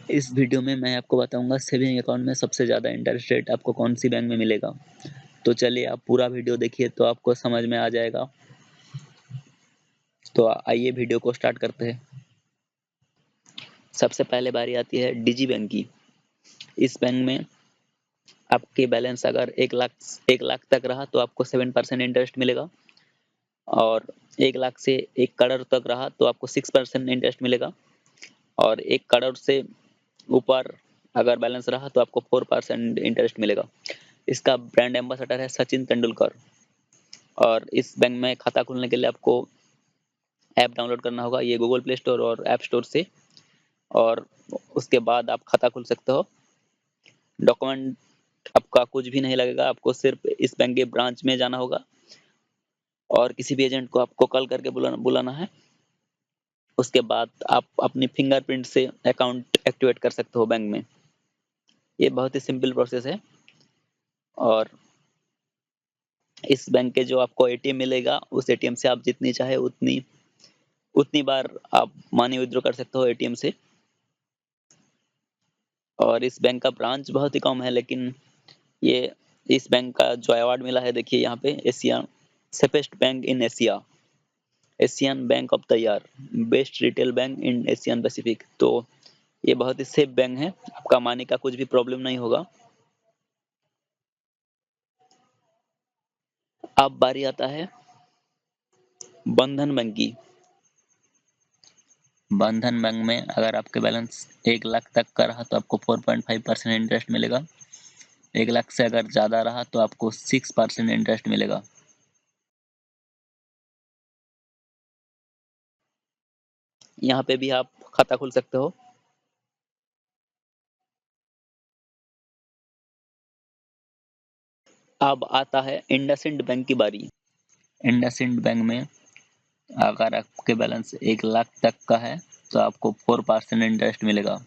इस वीडियो में मैं आपको बताऊंगा सेविंग अकाउंट में सबसे ज़्यादा इंटरेस्ट रेट आपको कौन सी बैंक में मिलेगा। तो चलिए आप पूरा वीडियो देखिए तो आपको समझ में आ जाएगा। तो आइए वीडियो को स्टार्ट करते हैं। सबसे पहले बारी आती है डिजी बैंक की। इस बैंक में आपके बैलेंस अगर 1 लाख तक रहा तो आपको 7% इंटरेस्ट मिलेगा, और 1 लाख से 1 करोड़ तक रहा तो आपको 6% इंटरेस्ट मिलेगा, और 1 करोड़ से ऊपर अगर बैलेंस रहा तो आपको 4% इंटरेस्ट मिलेगा। इसका ब्रांड एम्बेसडर है सचिन तेंदुलकर। और इस बैंक में खाता खोलने के लिए आपको ऐप डाउनलोड करना होगा, ये गूगल प्ले स्टोर और ऐप स्टोर से, और उसके बाद आप खाता खोल सकते हो। डॉक्यूमेंट आपका कुछ भी नहीं लगेगा, आपको सिर्फ इस बैंक के ब्रांच में जाना होगा और किसी भी एजेंट को आपको कॉल करके बुलाना है। उसके बाद आप अपनी फिंगरप्रिंट से अकाउंट एक्टिवेट कर सकते हो बैंक में। ये बहुत ही सिंपल प्रोसेस है। और इस बैंक के जो आपको एटीएम मिलेगा उस एटीएम से आप जितनी चाहे उतनी उतनी बार आप मनी विथड्रॉ कर सकते हो एटीएम से। और इस बैंक का ब्रांच बहुत ही कम है, लेकिन ये इस बैंक का जो अवार्ड मिला है देखिए यहाँ पे, Asia safest bank in Asia, Asian bank of the year, best retail bank in Asian Pacific. तो ये बहुत ही सेफ बैंक है, आपका मनी का कुछ भी प्रॉब्लम नहीं होगा। अब बारी आता है बंधन बैंक की। बंधन बैंक में अगर आपके बैलेंस 1 लाख तक का रहा तो आपको 4.5% इंटरेस्ट मिलेगा। 1 लाख से अगर ज़्यादा रहा तो आपको 6% इंटरेस्ट मिलेगा। यहाँ पे भी आप खाता खोल सकते हो। अब आता है इंडसइंड बैंक की बारी। इंडसइंड बैंक में अगर आपके बैलेंस 1 लाख तक का है तो आपको 4% इंटरेस्ट मिलेगा।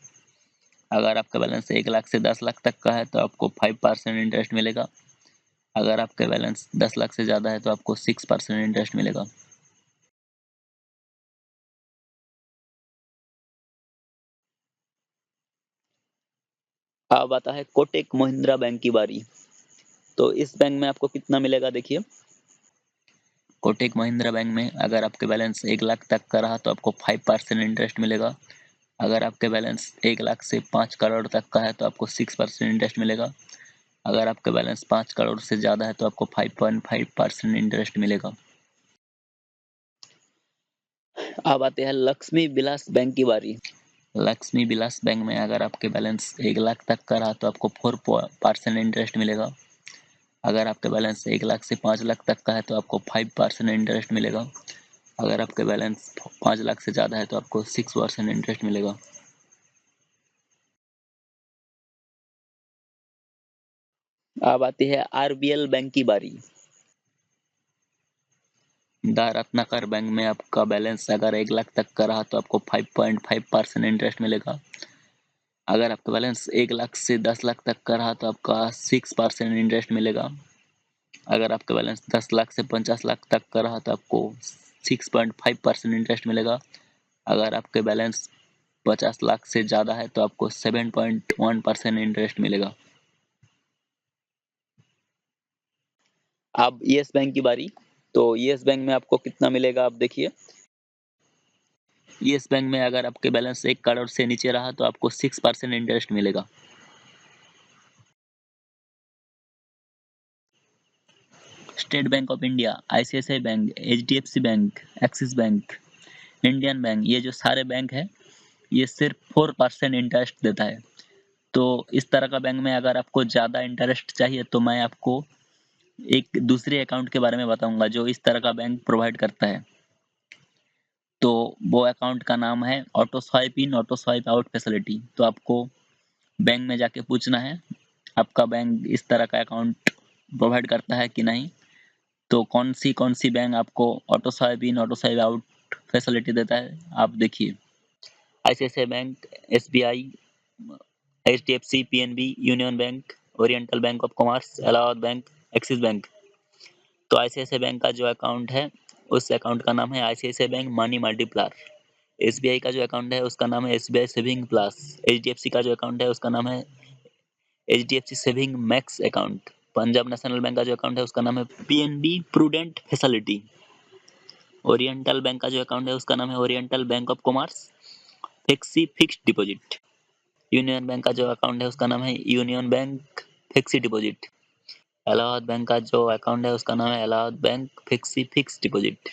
अगर आपका बैलेंस 1 लाख से 10 लाख तक का है तो आपको 5% इंटरेस्ट मिलेगा। अगर आपका बैलेंस 10 लाख से ज़्यादा है तो आपको 6% इंटरेस्ट मिलेगा। अब आता है कोटक महिंद्रा बैंक की बारी। तो इस बैंक में आपको कितना मिलेगा देखिए। कोटक महिंद्रा बैंक में अगर आपके बैलेंस 1 लाख तक का रहा तो आपको 5% इंटरेस्ट मिलेगा। अगर आपके बैलेंस 1 लाख से 5 करोड़ तक का है तो आपको 6% इंटरेस्ट मिलेगा। अगर आपका बैलेंस 5 करोड़ से ज़्यादा है तो आपको 5.5% इंटरेस्ट मिलेगा। अब आते हैं लक्ष्मी विलास बैंक की बारी। लक्ष्मी विलास बैंक में अगर आपके बैलेंस 1 लाख तक का रहा तो आपको 4% इंटरेस्ट मिलेगा। अगर आपके बैलेंस 1 लाख से 5 लाख तक का है तो आपको 5% इंटरेस्ट मिलेगा। अगर आपके बैलेंस 5 लाख से ज़्यादा है तो आपको 6% इंटरेस्ट मिलेगा। अब आती है आरबीएल बैंक की बारी। द रत्नाकर बैंक में आपका बैलेंस अगर 1 लाख तक का रहा तो आपको 5.5% इंटरेस्ट मिलेगा। अगर आपका बैलेंस 1 लाख से 10 लाख तक का रहा तो आपका 6% इंटरेस्ट मिलेगा। अगर आपका बैलेंस 10 लाख से 50 लाख तक का रहा तो आपको 6.5% इंटरेस्ट मिलेगा। अगर आपके बैलेंस 50 लाख से ज़्यादा है तो आपको 7.1% इंटरेस्ट मिलेगा। अब यस बैंक की बारी। तो यस बैंक में आपको कितना मिलेगा आप देखिए। यस बैंक में अगर आपके बैलेंस 1 करोड़ से नीचे रहा तो आपको 6% इंटरेस्ट मिलेगा। State bank of India, ICICI bank, HDFC bank, axis bank, Indian bank, ये जो सारे बैंक है ये सिर्फ 4% इंटरेस्ट देता है। तो इस तरह का बैंक में अगर आपको ज़्यादा इंटरेस्ट चाहिए तो मैं आपको एक दूसरे अकाउंट के बारे में बताऊंगा जो इस तरह का बैंक प्रोवाइड करता है। तो वो अकाउंट का नाम है auto swipe in, auto swipe out facility. तो आपको बैंक में जाके पूछना है आपका बैंक इस तरह का अकाउंट प्रोवाइड करता है कि नहीं। तो कौन सी बैंक आपको auto swipe in, auto swipe out facility देता है आप देखिए। ICICI bank, SBI, HDFC, PNB, union bank, oriental bank of commerce, Allahabad bank, axis bank. तो आईसीआईसीआई बैंक का जो अकाउंट है उस अकाउंट का नाम है ICICI bank money multiplier. SBI का जो अकाउंट है उसका नाम है एसबीआई सेविंग प्लस। एचडीएफसी का जो अकाउंट है उसका नाम है HDFC saving max account. Punjab national bank का जो अकाउंट है उसका नाम है PNB prudent facility. Oriental bank का जो अकाउंट है उसका नाम है oriental bank of commerce fixie fixed deposit. Union bank का जो अकाउंट है उसका नाम है union bank fixie deposit. Allahabad bank का जो अकाउंट है उसका नाम है Allahabad bank fixie fixed deposit.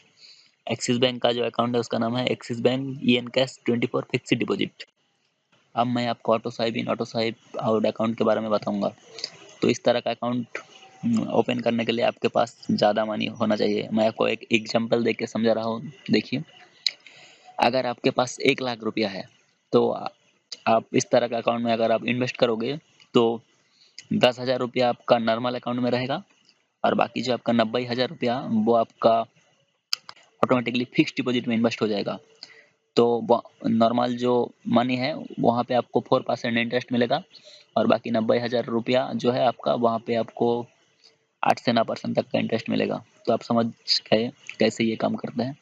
Axis bank का जो अकाउंट है उसका नाम है एक्सिस बैंक ईएन कैश 24 फिक्स्ड डिपॉजिट। अब मैं आपको auto swipe in, auto swipe out account के बारे में बताऊंगा। तो इस तरह का अकाउंट ओपन करने के लिए आपके पास ज़्यादा मनी होना चाहिए। मैं आपको एक एग्जांपल देके समझा रहा हूँ। देखिए, अगर आपके पास 1 लाख रुपया है तो आप इस तरह का अकाउंट में अगर आप इन्वेस्ट करोगे तो 10,000 रुपया आपका नॉर्मल अकाउंट में रहेगा और बाकी जो आपका 90,000 रुपया वो आपका ऑटोमेटिकली फिक्स्ड डिपॉजिट में इन्वेस्ट हो जाएगा। तो नॉर्मल जो मनी है वहाँ पे आपको 4% इंटरेस्ट मिलेगा और बाकी 90,000 रुपया जो है आपका वहाँ पे आपको 8 से 9% तक का इंटरेस्ट मिलेगा। तो आप समझ गए कैसे ये काम करते हैं।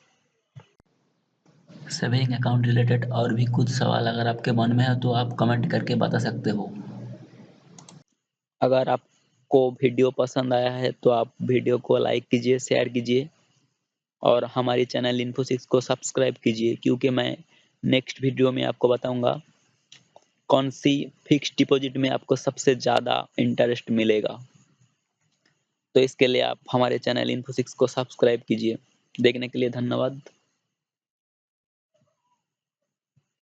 सेविंग अकाउंट रिलेटेड और भी कुछ सवाल अगर आपके मन में है तो आप कमेंट करके बता सकते हो। अगर आपको वीडियो पसंद आया है तो आप वीडियो को लाइक कीजिए, शेयर कीजिए और हमारी चैनल इन्फोसिक्स को सब्सक्राइब कीजिए, क्योंकि मैं नेक्स्ट वीडियो में आपको बताऊंगा कौन सी फिक्स्ड डिपॉजिट में आपको सबसे ज़्यादा इंटरेस्ट मिलेगा। तो इसके लिए आप हमारे चैनल इन्फोसिक्स को सब्सक्राइब कीजिए। देखने के लिए धन्यवाद।